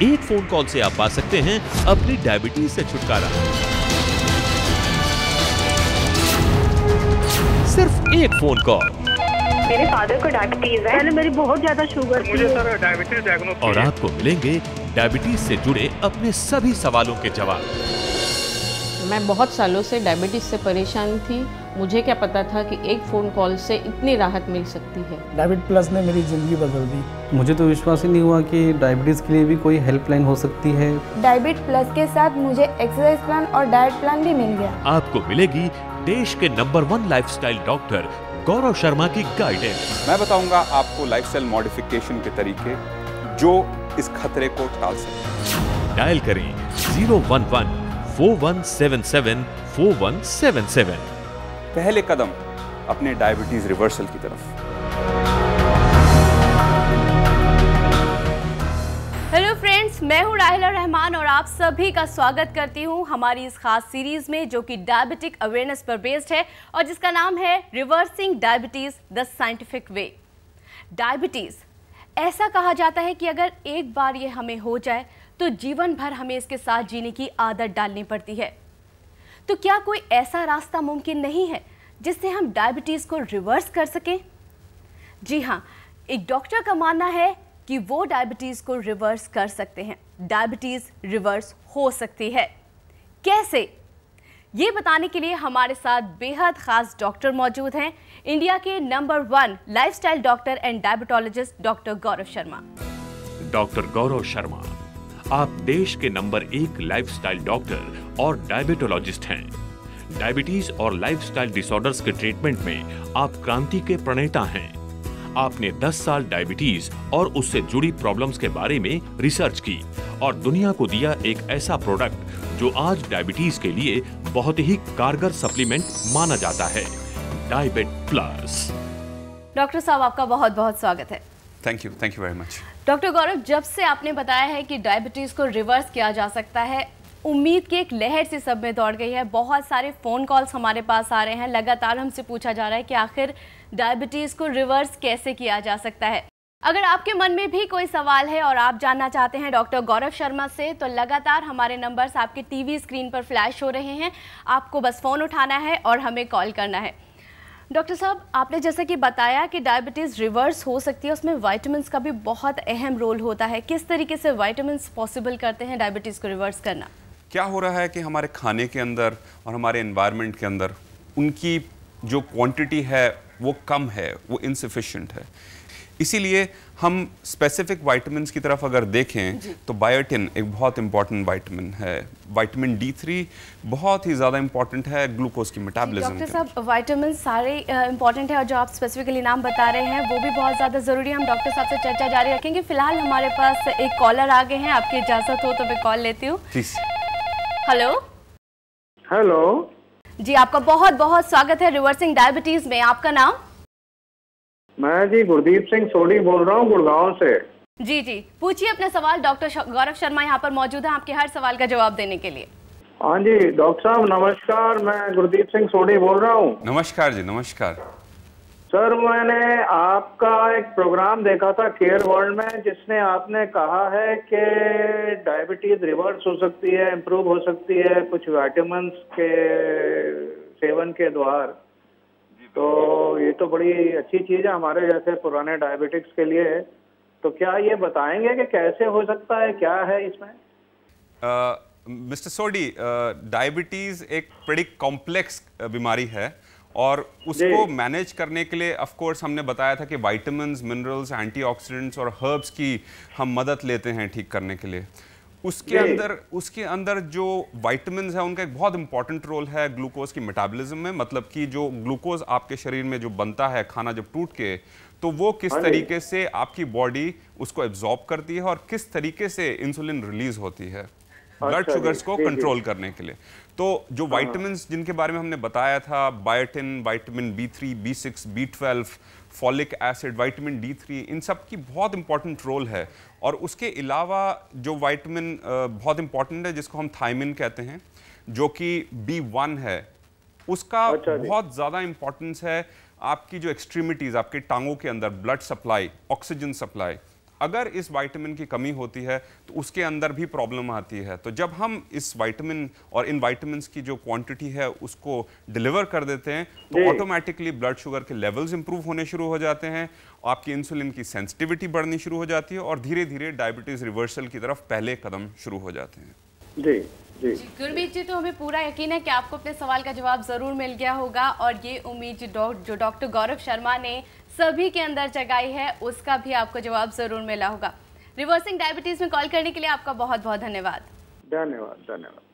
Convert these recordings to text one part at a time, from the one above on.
एक phone call से आप पा सकते हैं अपनी डायबिटीज से छुटकारा। सिर्फ एक फोन कॉल। मेरे फादर को डायबिटीज है। पहले मेरी बहुत ज्यादा शुगर थी। मुझे सर डायबिटीज डायग्नोस और आपको मिलेंगे डायबिटीज से जुड़े अपने सभी सवालों के जवाब। मैं बहुत सालों से डायबिटीज से परेशान थी। मुझे क्या पता था कि एक फ़ोन कॉल से इतनी राहत मिल सकती है। डायबिट प्लस ने मेरी ज़िंदगी बदल दी। मुझे तो विश्वास ही नहीं हुआ कि डायबिटीज़ के लिए भी कोई हेल्पलाइन हो सकती है। डायबिट प्लस के साथ मुझे एक्सरसाइज प्लान और डाइट प्लान भी मिल गया। आपको मिलेगी देश के number 1 lifestyle doctor Gaurav Sharma की गाइडेंस। मैं बताऊंगा आपको लाइफस्टाइल मॉडिफिकेशन के तरीके जो इस खतरे को टाल सकते। डायल करें 011-4177-4177। पहले कदम अपने डायबिटीज रिवर्सल की तरफ। हेलो फ्रेंड्स, मैं हूं राहिला रहमान और आप सभी का स्वागत करती हूं हमारी इस खास सीरीज में जो कि डायबिटिक अवेयरनेस पर बेस्ड है और जिसका नाम है reversing diabetes the scientific way. Diabetes ऐसा कहा जाता है कि अगर एक बार ये हमें हो जाए तो जीवन भर हमें इसके साथ जीने की आदत डालनी पड़ती है। तो क्या कोई ऐसा रास्ता मुमकिन नहीं है जिससे हम डायबिटीज को रिवर्स कर सकें? जी हाँ, एक डॉक्टर का मानना है कि वो डायबिटीज को रिवर्स कर सकते हैं। डायबिटीज रिवर्स हो सकती है। कैसे? ये बताने के लिए हमारे साथ बेहद खास डॉक्टर मौजूद हैं, इंडिया के number 1 lifestyle doctor and diabetologist doctor Gaurav Sharma. Doctor Gaurav Sharma, आप देश के नंबर 1 लाइफस्टाइल डॉक्टर और डायबिटोलॉजिस्ट हैं। डायबिटीज और लाइफस्टाइल डिसऑर्डर्स के ट्रीटमेंट में आप क्रांति के प्रणेता हैं। आपने 10 साल डायबिटीज और उससे जुड़ी प्रॉब्लम्स के बारे में रिसर्च की और दुनिया को दिया एक ऐसा प्रोडक्ट जो आज डायबिटीज के लिए बहुत ही कारगर सप्लीमेंट माना जाता है, डायबिट प्लस। डॉक्टर साहब, आपका बहुत बहुत स्वागत है। Thank you very much. Doctor Gaurav, जब से आपने बताया है कि डायबिटीज को रिवर्स किया जा सकता है, उम्मीद की एक लहर से सब में दौड़ गई है। बहुत सारे फ़ोन कॉल्स हमारे पास आ रहे हैं। लगातार हमसे पूछा जा रहा है कि आखिर डायबिटीज़ को रिवर्स कैसे किया जा सकता है। अगर आपके मन में भी कोई सवाल है और आप जानना चाहते हैं डॉक्टर गौरव शर्मा से, तो लगातार हमारे नंबर्स आपके टीवी स्क्रीन पर फ्लैश हो रहे हैं। आपको बस फ़ोन उठाना है और हमें कॉल करना है। डॉक्टर साहब, आपने जैसा कि बताया कि डायबिटीज़ रिवर्स हो सकती है, उसमें वाइटामिन्स का भी बहुत अहम रोल होता है। किस तरीके से वाइटामिन्स पॉसिबल करते हैं डायबिटीज़ को रिवर्स करना? क्या हो रहा है कि हमारे खाने के अंदर और हमारे एनवायरनमेंट के अंदर उनकी जो क्वांटिटी है वो कम है, वो इनसफिशिएंट है। इसीलिए हम स्पेसिफिक वाइटामिन्स की तरफ अगर देखें तो बायोटिन एक बहुत इंपॉर्टेंट वाइटामिन है। विटामिन D3 बहुत ही ज़्यादा इंपॉर्टेंट है ग्लूकोज की मेटाबॉलिज्म। डॉक्टर साहब, वाइटामिन सारे इंपॉर्टेंट है और जो आप स्पेसिफिकली नाम बता रहे हैं वो भी बहुत ज़्यादा ज़रूरी है। हम डॉक्टर साहब से चर्चा जारी रखेंगे। फिलहाल हमारे पास एक कॉलर आ गए हैं। आपकी इजाज़त हो तो मैं कॉल लेती हूँ। हेलो हेलो जी, आपका बहुत बहुत स्वागत है रिवर्सिंग डायबिटीज में। आपका नाम? मैं जी गुरदीप सिंह सोडी बोल रहा हूँ गुड़गांव से। जी जी, पूछिए अपने सवाल। डॉक्टर गौरव शर्मा यहाँ पर मौजूद है आपके हर सवाल का जवाब देने के लिए। हाँ जी डॉक्टर साहब नमस्कार, मैं गुरदीप सिंह सोडी बोल रहा हूँ। नमस्कार जी, नमस्कार सर। मैंने आपका एक प्रोग्राम देखा था केयर वर्ल्ड में, जिसने आपने कहा है कि डायबिटीज रिवर्स हो सकती है, इम्प्रूव हो सकती है कुछ विटामिन्स के सेवन के द्वारा। तो ये तो बड़ी अच्छी चीज़ है हमारे जैसे पुराने डायबिटिक्स के लिए। तो क्या ये बताएंगे कि कैसे हो सकता है, क्या है इसमें? मिस्टर सोडी, डायबिटीज़ एक बड़ी कॉम्प्लेक्स बीमारी है और उसको मैनेज करने के लिए ऑफ कोर्स हमने बताया था कि विटामिन्स, मिनरल्स, एंटीऑक्सीडेंट्स और हर्ब्स की हम मदद लेते हैं ठीक करने के लिए। उसके अंदर जो विटामिन्स है उनका एक बहुत इंपॉर्टेंट रोल है ग्लूकोज की मेटाबॉलिज्म में। मतलब कि जो ग्लूकोज आपके शरीर में जो बनता है खाना जब टूट के, तो वो किस तरीके से आपकी बॉडी उसको एब्जॉर्ब करती है और किस तरीके से इंसुलिन रिलीज होती है ब्लड शुगर्स को कंट्रोल करने के लिए। तो जो विटामिन्स जिनके बारे में हमने बताया था, biotin, vitamin B3, B6, B12, folic acid, vitamin D3, इन सब की बहुत इंपॉर्टेंट रोल है। और उसके अलावा जो विटामिन बहुत इंपॉर्टेंट है जिसको हम थायमिन कहते हैं, जो कि B1 है, उसका बहुत ज़्यादा इंपॉर्टेंस है आपकी जो एक्सट्रीमिटीज़, आपके टांगों के अंदर ब्लड सप्लाई, ऑक्सीजन सप्लाई, अगर इस विटामिन की कमी होती है तो उसके अंदर भी प्रॉब्लम आती है। तो जब हम इस विटामिन और इन विटामिन्स की जो क्वांटिटी है उसको डिलीवर कर देते हैं तो ऑटोमेटिकली ब्लड शुगर के लेवल्स इंप्रूव होने शुरू हो जाते हैं, आपकी इंसुलिन की सेंसिटिविटी बढ़नी शुरू हो जाती है और धीरे धीरे डायबिटीज रिवर्सल की तरफ पहले कदम शुरू हो जाते हैं। जी जी गुरमीत जी, तो हमें पूरा यकीन है कि आपको अपने सवाल का जवाब जरूर मिल गया होगा और ये उम्मीद जो डॉक्टर गौरव शर्मा ने सभी के अंदर जगाई है उसका भी आपको जवाब जरूर मिला होगा। रिवर्सिंग डायबिटीज में कॉल करने के लिए आपका बहुत बहुत धन्यवाद। धन्यवाद।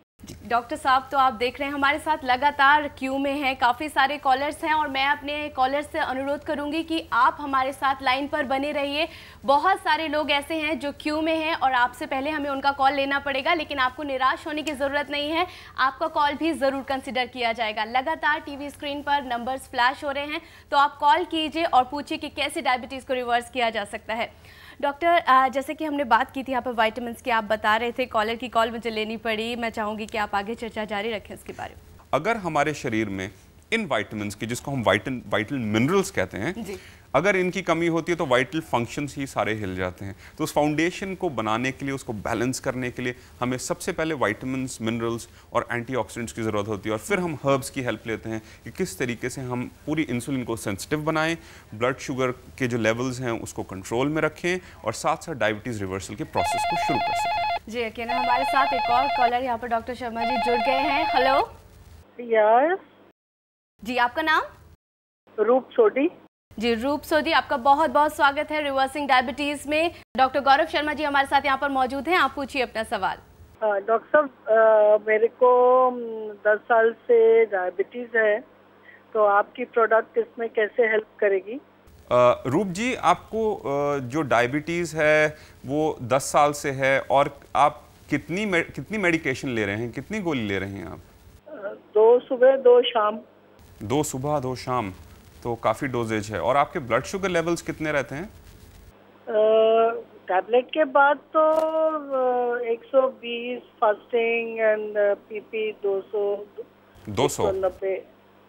डॉक्टर साहब, तो आप देख रहे हैं हमारे साथ लगातार क्यू में हैं, काफ़ी सारे कॉलर्स हैं और मैं अपने कॉलर्स से अनुरोध करूंगी कि आप हमारे साथ लाइन पर बने रहिए। बहुत सारे लोग ऐसे हैं जो क्यू में हैं और आपसे पहले हमें उनका कॉल लेना पड़ेगा, लेकिन आपको निराश होने की ज़रूरत नहीं है, आपका कॉल भी ज़रूर कंसिडर किया जाएगा। लगातार टीवी स्क्रीन पर नंबर्स फ्लैश हो रहे हैं, तो आप कॉल कीजिए और पूछिए कि कैसे डायबिटीज़ को रिवर्स किया जा सकता है। डॉक्टर, जैसे कि हमने बात की थी यहाँ पर वाइटामिन्स की, आप बता रहे थे, कॉलर की कॉल मुझे लेनी पड़ी, मैं चाहूँगी कि आप आगे चर्चा जारी रखें इसके बारे में। अगर हमारे शरीर में इन विटामिन्स की, जिसको हम वाइटल मिनरल्स कहते हैं, अगर इनकी कमी होती है तो वाइटल फंक्शंस ही सारे हिल जाते हैं। तो उस फाउंडेशन को बनाने के लिए, उसको बैलेंस करने के लिए हमें सबसे पहले विटामिन्स, मिनरल्स और एंटीऑक्सीडेंट्स की ज़रूरत होती है और फिर हम हर्ब्स की हेल्प लेते हैं कि किस तरीके से हम पूरी इंसुलिन को सेंसिटिव बनाएं, ब्लड शुगर के जो लेवल्स हैं उसको कंट्रोल में रखें और साथ साथ डायबिटीज़ रिवर्सल के प्रोसेस को शुरू कर सकें। जी यकीन है, हमारे साथ एक और कॉलर यहाँ पर डॉक्टर शर्मा जी जुड़ गए हैं। हेलो यार जी, आपका नाम? रूप सोडी। जी रूप सोडी, आपका बहुत बहुत स्वागत है रिवर्सिंग डायबिटीज में। डॉक्टर गौरव शर्मा जी हमारे साथ यहाँ पर मौजूद हैं, आप पूछिए अपना सवाल। डॉक्टर साहब, मेरे को 10 साल से डायबिटीज है, तो आपकी प्रोडक्ट इसमें कैसे हेल्प करेगी? रूप जी, आपको जो डायबिटीज़ है वो 10 साल से है और आप कितनी मेडिकेशन ले रहे हैं, कितनी गोली ले रहे हैं आप? 2 सुबह 2 शाम। 2 सुबह 2 शाम, तो काफ़ी डोजेज है। और आपके ब्लड शुगर लेवल्स कितने रहते हैं? टैबलेट के बाद तो 120 फास्टिंग एंड पीपी 200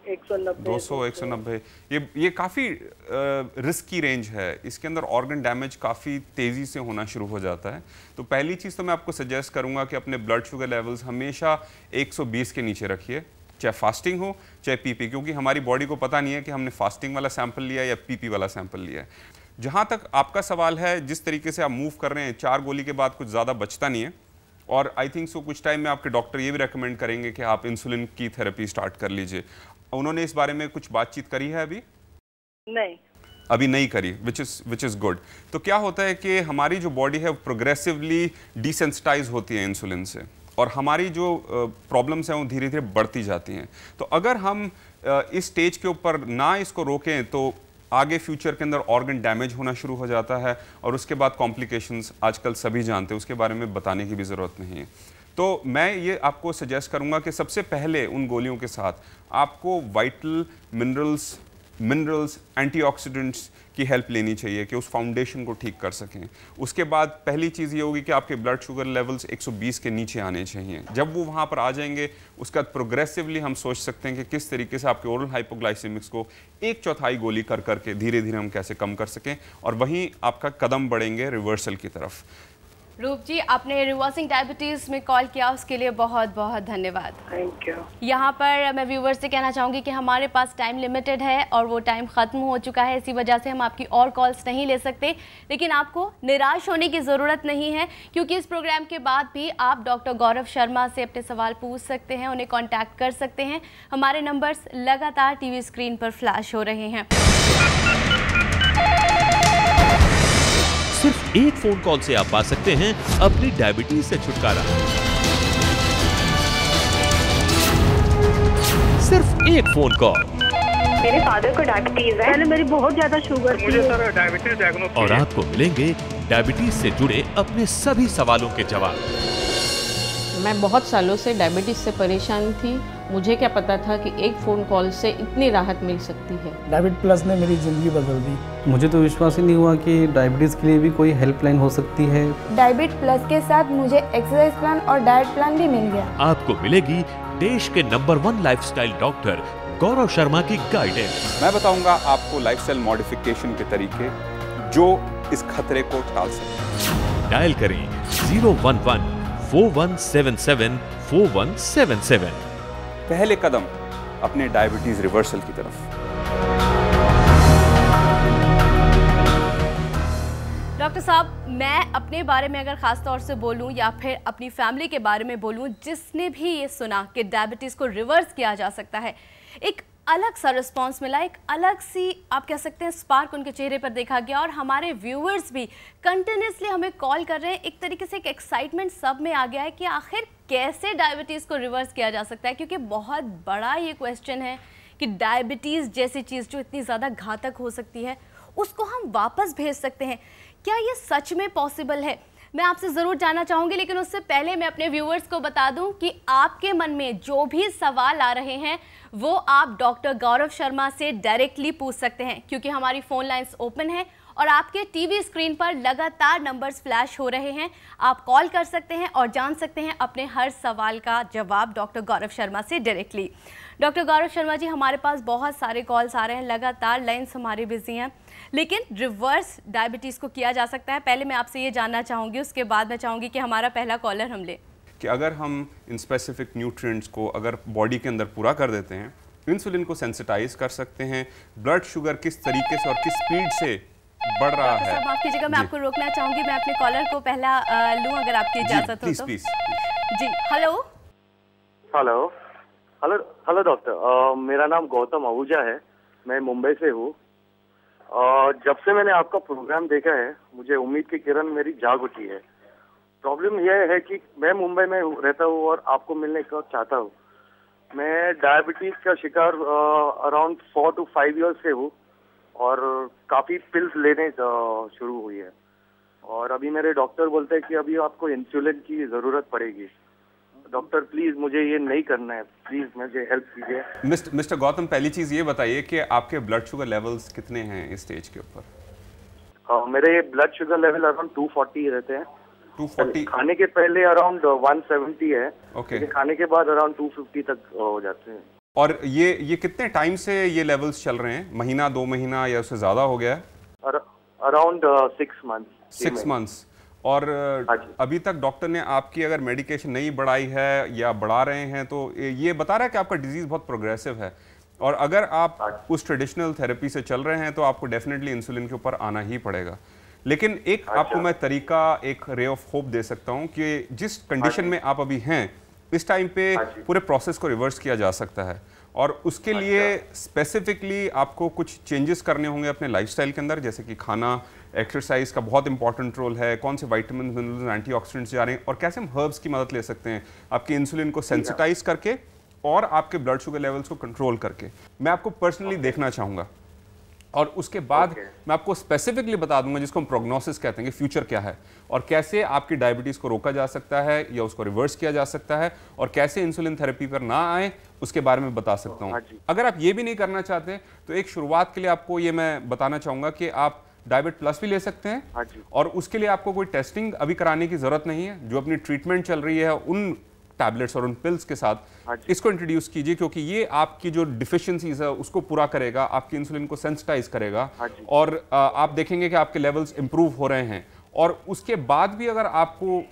190। ये काफ़ी रिस्की रेंज है। इसके अंदर ऑर्गन डैमेज काफ़ी तेज़ी से होना शुरू हो जाता है। तो पहली चीज़ तो मैं आपको सजेस्ट करूँगा कि अपने ब्लड शुगर लेवल्स हमेशा 120 के नीचे रखिए, चाहे फास्टिंग हो चाहे पीपी, क्योंकि हमारी बॉडी को पता नहीं है कि हमने फास्टिंग वाला सैंपल लिया या पीपी वाला सैंपल लिया है। जहाँ तक आपका सवाल है, जिस तरीके से आप मूव कर रहे हैं, 4 गोली के बाद कुछ ज़्यादा बचता नहीं है और आई थिंक सो कुछ टाइम में आपके डॉक्टर ये भी रेकमेंड करेंगे कि आप इंसुलिन की थेरेपी स्टार्ट कर लीजिए। उन्होंने इस बारे में कुछ बातचीत करी है अभी? नहीं, अभी नहीं करी, विच इज़ गुड। तो क्या होता है कि हमारी जो बॉडी है वो प्रोग्रेसिवली डिसेंसिटाइज होती है इंसुलिन से और हमारी जो प्रॉब्लम्स हैं वो धीरे धीरे बढ़ती जाती हैं। तो अगर हम इस स्टेज के ऊपर ना इसको रोकें तो आगे फ्यूचर के अंदर ऑर्गन डैमेज होना शुरू हो जाता है और उसके बाद कॉम्प्लिकेशंस आजकल सभी जानते हैं, उसके बारे में बताने की भी ज़रूरत नहीं है। तो मैं ये आपको सजेस्ट करूंगा कि सबसे पहले उन गोलियों के साथ आपको वाइटल मिनरल्स एंटीऑक्सीडेंट्स की हेल्प लेनी चाहिए कि उस फाउंडेशन को ठीक कर सकें। उसके बाद पहली चीज़ ये होगी कि आपके ब्लड शुगर लेवल्स 120 के नीचे आने चाहिए। जब वो वहाँ पर आ जाएंगे उसके बाद प्रोग्रेसिवली हम सोच सकते हैं कि किस तरीके से आपके ओरल हाइपोग्लाइसेमिक्स को 1/4 गोली कर करके धीरे धीरे हम कैसे कम कर सकें और वहीं आपका कदम बढ़ेंगे रिवर्सल की तरफ। रूप जी, आपने रिवर्सिंग डायबिटीज में कॉल किया, उसके लिए बहुत बहुत धन्यवाद। Thank you. यहाँ पर मैं व्यूवर्स से कहना चाहूँगी कि हमारे पास टाइम लिमिटेड है और वो टाइम ख़त्म हो चुका है, इसी वजह से हम आपकी और कॉल्स नहीं ले सकते। लेकिन आपको निराश होने की ज़रूरत नहीं है, क्योंकि इस प्रोग्राम के बाद भी आप डॉक्टर गौरव शर्मा से अपने सवाल पूछ सकते हैं, उन्हें कॉन्टैक्ट कर सकते हैं। हमारे नंबर्स लगातार टीवी स्क्रीन पर फ्लैश हो रहे हैं। सिर्फ एक फोन कॉल से आप पा सकते हैं अपनी डायबिटीज से छुटकारा। सिर्फ एक फोन कॉल। मेरे फादर को डायबिटीज है, पहले मेरी बहुत ज्यादा शुगर थी। मुझे सर डायबिटीज डायग्नोस और आपको मिलेंगे डायबिटीज से जुड़े अपने सभी सवालों के जवाब। मैं बहुत सालों से डायबिटीज से परेशान थी, मुझे क्या पता था कि एक फ़ोन कॉल से इतनी राहत मिल सकती है। डायबिट प्लस ने मेरी ज़िंदगी बदल दी। मुझे तो विश्वास ही नहीं हुआ कि डायबिटीज़ के लिए भी कोई हेल्पलाइन हो सकती है। डायबिट प्लस के साथ मुझे एक्सरसाइज प्लान और डाइट प्लान भी मिल गया। आपको मिलेगी देश के number 1 lifestyle doctor Gaurav Sharma की गाइडेंस। मैं बताऊंगा आपको लाइफस्टाइल मॉडिफिकेशन के तरीके जो इस खतरे को टाल सकें। डायल करें 011-4177-4177। पहले कदम अपने डायबिटीज रिवर्सल की तरफ। डॉक्टर साहब, मैं अपने बारे में अगर ख़ास तौर से बोलूं या फिर अपनी फैमिली के बारे में बोलूं, जिसने भी ये सुना कि डायबिटीज़ को रिवर्स किया जा सकता है, एक अलग सा रिस्पांस मिला, एक अलग सी आप कह सकते हैं स्पार्क उनके चेहरे पर देखा गया। और हमारे व्यूअर्स भी कंटिन्यूसली हमें कॉल कर रहे हैं। एक तरीके से एक एक्साइटमेंट सब में आ गया है कि आखिर कैसे डायबिटीज़ को रिवर्स किया जा सकता है, क्योंकि बहुत बड़ा ये क्वेश्चन है कि डायबिटीज़ जैसी चीज़ जो इतनी ज़्यादा घातक हो सकती है, उसको हम वापस भेज सकते हैं। क्या ये सच में पॉसिबल है? मैं आपसे ज़रूर जानना चाहूँगी, लेकिन उससे पहले मैं अपने व्यूअर्स को बता दूं कि आपके मन में जो भी सवाल आ रहे हैं वो आप डॉक्टर गौरव शर्मा से डायरेक्टली पूछ सकते हैं, क्योंकि हमारी फ़ोन लाइन्स ओपन हैं और आपके टीवी स्क्रीन पर लगातार नंबर्स फ्लैश हो रहे हैं। आप कॉल कर सकते हैं और जान सकते हैं अपने हर सवाल का जवाब डॉक्टर गौरव शर्मा से डायरेक्टली। डॉक्टर गौरव शर्मा जी, हमारे पास बहुत सारे कॉल्स आ रहे हैं, लगातार लाइन्स हमारी बिजी हैं, लेकिन रिवर्स डायबिटीज़ को किया जा सकता है। पहले मैं आपसे ये जानना चाहूँगी, उसके बाद मैं चाहूँगी कि हमारा पहला कॉलर हम ले कि अगर हम इन स्पेसिफिक न्यूट्रिएंट्स को अगर बॉडी के अंदर पूरा कर देते हैं, इंसुलिन को सेंसिटाइज कर सकते हैं, ब्लड शुगर किस तरीके से और किस स्पीड से बढ़ रहा है। माफ कीजिएगा, मैं आपको रोकना चाहूँगी, मैं अपने कॉलर को पहला लूँ अगर आपकी इजाज़त हो तो। प्लीज। जी, hello hello hello hello doctor, मेरा नाम गौतम आहूजा है, मैं मुंबई से हूँ। जब से मैंने आपका प्रोग्राम देखा है, मुझे उम्मीद की किरण मेरी जाग उठी है। प्रॉब्लम यह है कि मैं मुंबई में रहता हूँ और आपको मिलने का चाहता हूँ। मैं डायबिटीज का शिकार अराउंड 4 to 5 years से हूँ और काफ़ी पिल्स लेने शुरू हुई है, और अभी मेरे डॉक्टर बोलते हैं कि अभी आपको इंसुलिन की ज़रूरत पड़ेगी। डॉक्टर प्लीज मुझे ये नहीं करना है, प्लीज मुझे हेल्प कीजिए। मिस्टर गौतम, पहली चीज ये बताइए कि आपके ब्लड शुगर लेवल्स कितने हैं इस स्टेज के ऊपर? मेरे ब्लड शुगर लेवल अराउंड 240 रहते हैं। 240? खाने के पहले अराउंड 170 है। ओके। खाने के बाद अराउंड 250 तक हो जाते हैं। और ये कितने टाइम से ये लेवल्स चल रहे हैं? महीना, 2 महीना या उससे ज्यादा हो गया है? Around 6 months। 6 months। और अभी तक डॉक्टर ने आपकी अगर मेडिकेशन नहीं बढ़ाई है या बढ़ा रहे हैं तो ये बता रहा है कि आपका डिजीज बहुत प्रोग्रेसिव है, और अगर आप उस ट्रेडिशनल थेरेपी से चल रहे हैं तो आपको डेफिनेटली इंसुलिन के ऊपर आना ही पड़ेगा। लेकिन एक आपको मैं तरीका, एक रे ऑफ होप दे सकता हूं कि जिस कंडीशन में आप अभी हैं, इस टाइम पे पूरे प्रोसेस को रिवर्स किया जा सकता है, और उसके लिए स्पेसिफिकली आपको कुछ चेंजेस करने होंगे अपने लाइफस्टाइल के अंदर, जैसे कि खाना, एक्सरसाइज का बहुत इंपॉर्टेंट रोल है, कौन से विटामिन, मिनरल्स, एंटीऑक्सीडेंट्स जा रहे हैं, और कैसे हम हर्ब्स की मदद ले सकते हैं आपके इंसुलिन को सेंसिटाइज करके और आपके ब्लड शुगर लेवल्स को कंट्रोल करके। मैं आपको पर्सनली देखना चाहूँगा, और उसके बाद मैं आपको स्पेसिफिकली बता दूंगा, जिसको हम प्रोग्नोसिस कहते हैं, कि फ्यूचर क्या है और कैसे आपकी डायबिटीज़ को रोका जा सकता है या उसको रिवर्स किया जा सकता है, और कैसे इंसुलिन थेरेपी पर ना आए उसके बारे में बता सकता हूँ। अगर आप ये भी नहीं करना चाहते तो एक शुरुआत के लिए आपको ये मैं बताना चाहूँगा कि आप डायबिट प्लस भी ले सकते हैं, और उसके लिए आपको कोई टेस्टिंग अभी कराने की जरूरत नहीं है। जो अपनी ट्रीटमेंट चल रही है उन टैबलेट्स और उन पिल्स के साथ इसको इंट्रोड्यूस कीजिए, क्योंकि ये आपकी जो डिफिशियंसीज है उसको पूरा करेगा, आपकी इंसुलिन को सेंसिटाइज करेगा, और आप देखेंगे कि आपके लेवल्स इंप्रूव हो रहे हैं। और उसके बाद भी अगर आपको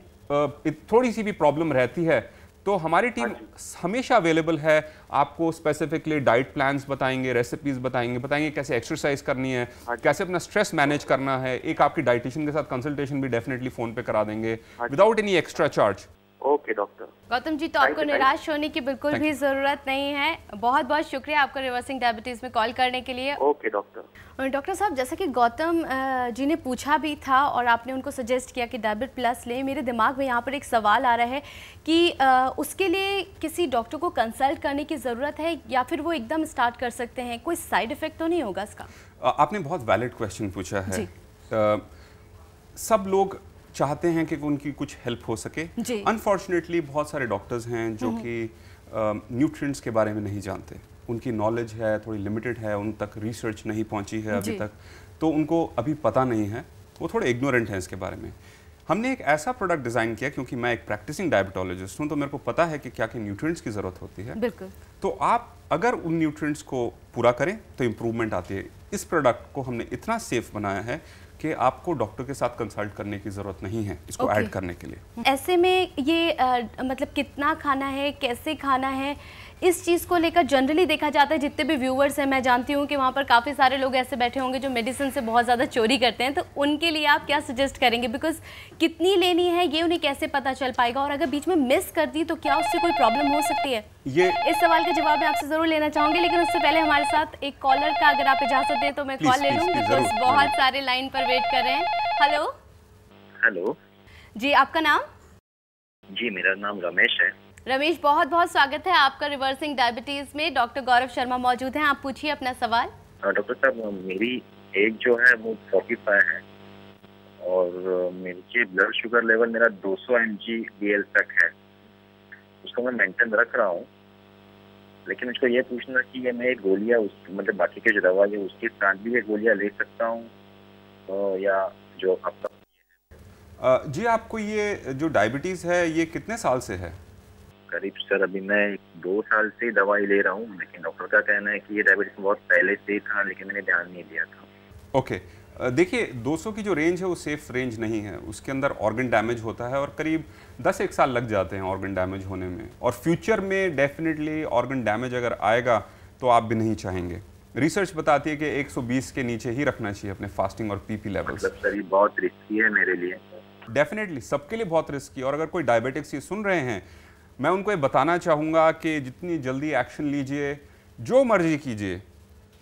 थोड़ी सी भी प्रॉब्लम रहती है तो हमारी टीम हमेशा अवेलेबल है। आपको स्पेसिफिकली डाइट प्लान्स बताएंगे, रेसिपीज बताएंगे कैसे एक्सरसाइज करनी है, कैसे अपना स्ट्रेस मैनेज करना है। एक आपकी डाइटिशियन के साथ कंसल्टेशन भी डेफिनेटली फोन पे करा देंगे without any extra charge. Okay doctor. Gautam ji, तो आपको निराश होने की बिल्कुल भी जरूरत नहीं है। बहुत बहुत शुक्रिया आपका रिवर्सिंग डायबिटीज में कॉल करने के लिए। Okay doctor. डॉक्टर साहब, जैसा कि गौतम जी ने पूछा भी था और आपने उनको सजेस्ट किया कि डायबिट प्लस लें, मेरे दिमाग में यहाँ पर एक सवाल आ रहा है कि उसके लिए किसी डॉक्टर को कंसल्ट करने की ज़रूरत है या फिर वो एकदम स्टार्ट कर सकते हैं? कोई साइड इफेक्ट तो नहीं होगा इसका? आपने बहुत वैलिड क्वेश्चन पूछा है। सब लोग चाहते हैं कि उनकी कुछ हेल्प हो सके। अनफॉर्चुनेटली बहुत सारे डॉक्टर्स हैं जो कि न्यूट्रिएंट्स के बारे में नहीं जानते, उनकी नॉलेज है थोड़ी लिमिटेड है, उन तक रिसर्च नहीं पहुंची है अभी तक, तो उनको अभी पता नहीं है, वो थोड़े इग्नोरेंट हैं इसके बारे में। हमने एक ऐसा प्रोडक्ट डिज़ाइन किया, क्योंकि मैं एक प्रैक्टिसिंग डायबिटोलॉजिस्ट हूँ, तो मेरे को पता है कि क्या क्या न्यूट्रिएंट्स की ज़रूरत होती है। बिल्कुल। तो आप अगर उन न्यूट्रिएंट्स को पूरा करें तो इम्प्रूवमेंट आती है। इस प्रोडक्ट को हमने इतना सेफ बनाया है कि आपको डॉक्टर के साथ कंसल्ट करने की ज़रूरत नहीं है इसको ऐड करने के लिए। ऐसे में ये मतलब कितना खाना है, कैसे खाना है, इस चीज़ को लेकर जनरली देखा जाता है। जितने भी व्यूअर्स हैं, मैं जानती हूँ कि वहाँ पर काफ़ी सारे लोग ऐसे बैठे होंगे जो मेडिसिन से बहुत ज़्यादा चोरी करते हैं, तो उनके लिए आप क्या सजेस्ट करेंगे? बिकॉज कितनी लेनी है ये उन्हें कैसे पता चल पाएगा, और अगर बीच में मिस कर दी तो क्या उससे कोई प्रॉब्लम हो सकती है? ये इस सवाल का जवाब मैं आपसे ज़रूर लेना चाहूँगी, लेकिन उससे पहले हमारे साथ एक कॉलर का अगर आप इजाज़त दें तो मैं कॉल ले लूँ, बिकॉज बहुत सारे लाइन पर वेट कर रहे हैं। हेलो हेलो जी, आपका नाम? जी, मेरा नाम रमेश है। रमेश, बहुत बहुत स्वागत है आपका रिवर्सिंग डायबिटीज में। डॉक्टर गौरव शर्मा मौजूद हैं, आप पूछिए अपना सवाल। डॉक्टर साहब, मेरी एज जो है वो 45 है और मेरी ब्लड शुगर लेवल मेरा 200 mg/dl तक है। उसको मैं मेंटेन रख रहा हूँ, लेकिन मुझको ये पूछना कि ये मैं गोलियाँ मतलब बाकी के जो दवा है उसके साथ भी ये गोलियाँ ले सकता हूँ या जो आपका? जी, आपको ये जो डायबिटीज़ है ये कितने साल से है? करीब सर अभी मैं 2 साल से दवाई ले रहा हूँ, लेकिन डॉक्टर का कहना है कि ये डायबिटीज बहुत पहले से था, लेकिन मैंने ध्यान नहीं दिया था। ओके, देखिए 200 की जो रेंज है वो सेफ रेंज नहीं है, उसके अंदर ऑर्गन डैमेज होता है और करीब 10-1 साल लग जाते हैं ऑर्गन डैमेज होने में, और फ्यूचर में डेफिनेटली ऑर्गन डैमेज अगर आएगा तो आप भी नहीं चाहेंगे। रिसर्च बताती है कि 120 के नीचे ही रखना चाहिए अपने फास्टिंग और पीपी लेवल्स। मतलब सर ये बहुत रिस्की है मेरे लिए? डेफिनेटली सबके लिए बहुत रिस्की, और अगर कोई डायबिटिक्स ये सुन रहे हैं, मैं उनको ये बताना चाहूँगा कि जितनी जल्दी एक्शन लीजिए, जो मर्जी कीजिए,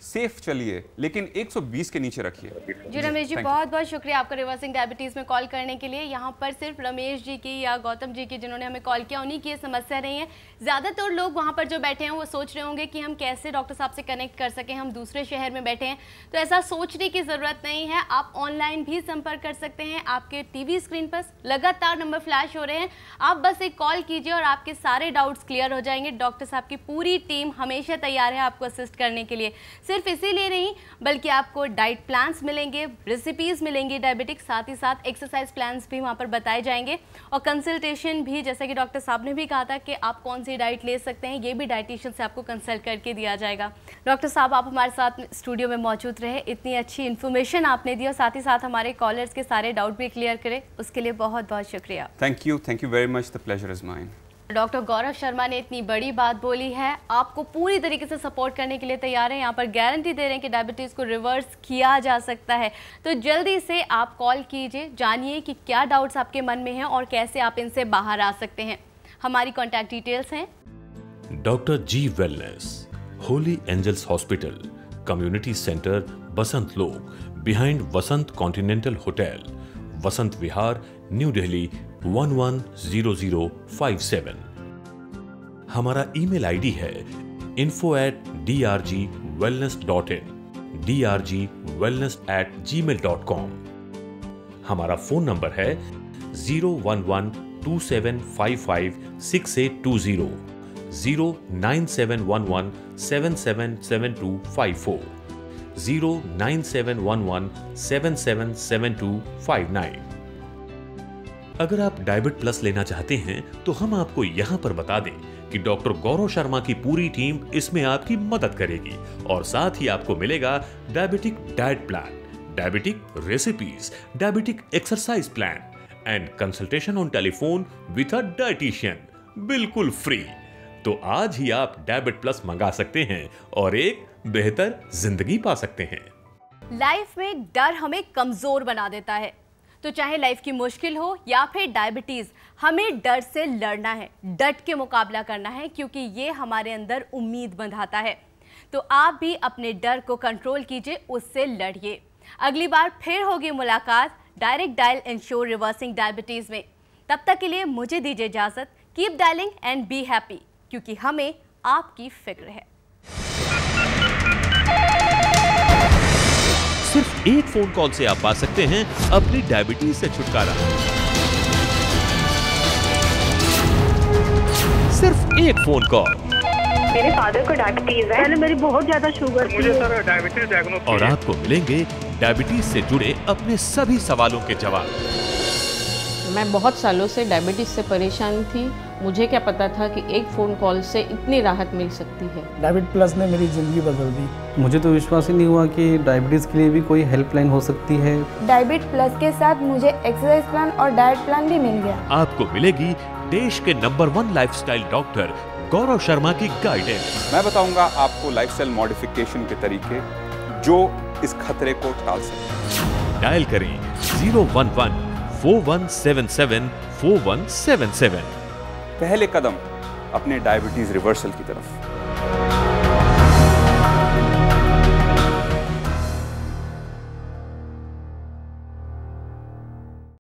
सेफ चलिए, लेकिन 120 के नीचे रखिए। जी रमेश जी, बहुत बहुत शुक्रिया आपका रिवर्सिंग डायबिटीज़ में कॉल करने के लिए। यहाँ पर सिर्फ रमेश जी की या गौतम जी की जिन्होंने हमें कॉल किया उन्हीं की ये समस्या रही है। ज़्यादातर लोग वहाँ पर जो बैठे हैं वो सोच रहे होंगे कि हम कैसे डॉक्टर साहब से कनेक्ट कर सकें, हम दूसरे शहर में बैठे हैं, तो ऐसा सोचने की ज़रूरत नहीं है। आप ऑनलाइन भी संपर्क कर सकते हैं, आपके टीवी स्क्रीन पर लगातार नंबर फ्लैश हो रहे हैं, आप बस एक कॉल कीजिए और आपके सारे डाउट्स क्लियर हो जाएंगे। डॉक्टर साहब की पूरी टीम हमेशा तैयार है आपको असिस्ट करने के लिए। सिर्फ इसीलिए नहीं बल्कि आपको डाइट प्लान्स मिलेंगे, रेसिपीज मिलेंगी डायबिटिक, साथ ही साथ एक्सरसाइज प्लान्स भी वहाँ पर बताए जाएंगे, और कंसल्टेशन भी, जैसा कि डॉक्टर साहब ने भी कहा था कि आप कौन सी डाइट ले सकते हैं, ये भी डाइटिशियन से आपको कंसल्ट करके दिया जाएगा। डॉक्टर साहब, आप हमारे साथ स्टूडियो में मौजूद रहे, इतनी अच्छी इन्फॉर्मेशन आपने दी और साथ ही साथ हमारे कॉलर्स के सारे डाउट भी क्लियर करे, उसके लिए बहुत बहुत शुक्रिया। Thank you very much, the pleasure is mine. Doctor Gaurav Sharma ने इतनी बड़ी बात बोली है, आपको पूरी तरीके से सपोर्ट करने के लिए तैयार है, यहाँ पर गारंटी दे रहे हैं कि डायबिटीज़ को रिवर्स किया जा सकता है। तो जल्दी से आप कॉल कीजिए, जानिए कि क्या डाउट्स आपके मन में हैं और कैसे आप इनसे बाहर आ सकते हैं। हमारी कॉन्टैक्ट डिटेल्स हैं doctor G wellness, Holy Angels hospital, community centre, Basant Lok, behind Vasant Continental hotel, Vasant Vihar, New Delhi 110057। हमारा ईमेल आईडी है info@drgwellness.in, drgwellness@gmail.com। हमारा फोन नंबर है 01127556820, 09711777254, 09711777259। अगर आप डायबिट प्लस लेना चाहते हैं तो हम आपको यहां पर बता दें कि डॉक्टर गौरव शर्मा की पूरी टीम इसमें आपकी मदद करेगी, और साथ ही आपको मिलेगा diabetic diet plan, diabetic recipes, diabetic exercise plan and consultation on telephone with a dietitian, बिल्कुल फ्री। तो आज ही आप डायबिट प्लस मंगा सकते हैं और एक बेहतर जिंदगी पा सकते हैं। लाइफ में डर हमें कमजोर बना देता है, तो चाहे लाइफ की मुश्किल हो या फिर डायबिटीज, हमें डर से लड़ना है, डट के मुकाबला करना है, क्योंकि ये हमारे अंदर उम्मीद बंधाता है। तो आप भी अपने डर को कंट्रोल कीजिए, उससे लड़िए। अगली बार फिर होगी मुलाकात direct dial ensure reversing diabetes में। तब तक के लिए मुझे दीजिए इजाजत। Keep dialing and be happy, क्योंकि हमें आपकी फिक्र है। सिर्फ एक फोन कॉल से आप पा सकते हैं अपनी डायबिटीज से छुटकारा। सिर्फ एक फोन कॉल। मेरे फादर को डायबिटीज है, पहले मेरी बहुत ज्यादा शुगर थी, मुझे सर डायबिटीज डायग्नोस और आपको मिलेंगे डायबिटीज से जुड़े अपने सभी सवालों के जवाब। मैं बहुत सालों से डायबिटीज से परेशान थी। मुझे क्या पता था कि एक फ़ोन कॉल से इतनी राहत मिल सकती है। डायबिट प्लस ने मेरी ज़िंदगी बदल दी। मुझे तो विश्वास ही नहीं हुआ कि डायबिटीज़ के लिए भी कोई हेल्पलाइन हो सकती है। डायबिट प्लस के साथ मुझे एक्सरसाइज प्लान और डाइट प्लान भी मिल गया। आपको मिलेगी देश के number 1 lifestyle doctor Gaurav Sharma की गाइडेंस। मैं बताऊंगा आपको लाइफस्टाइल मॉडिफिकेशन के तरीके जो इस खतरे को टाल सकते। डायल करें 011-4177-4177। पहले कदम अपने डायबिटीज रिवर्सल की तरफ।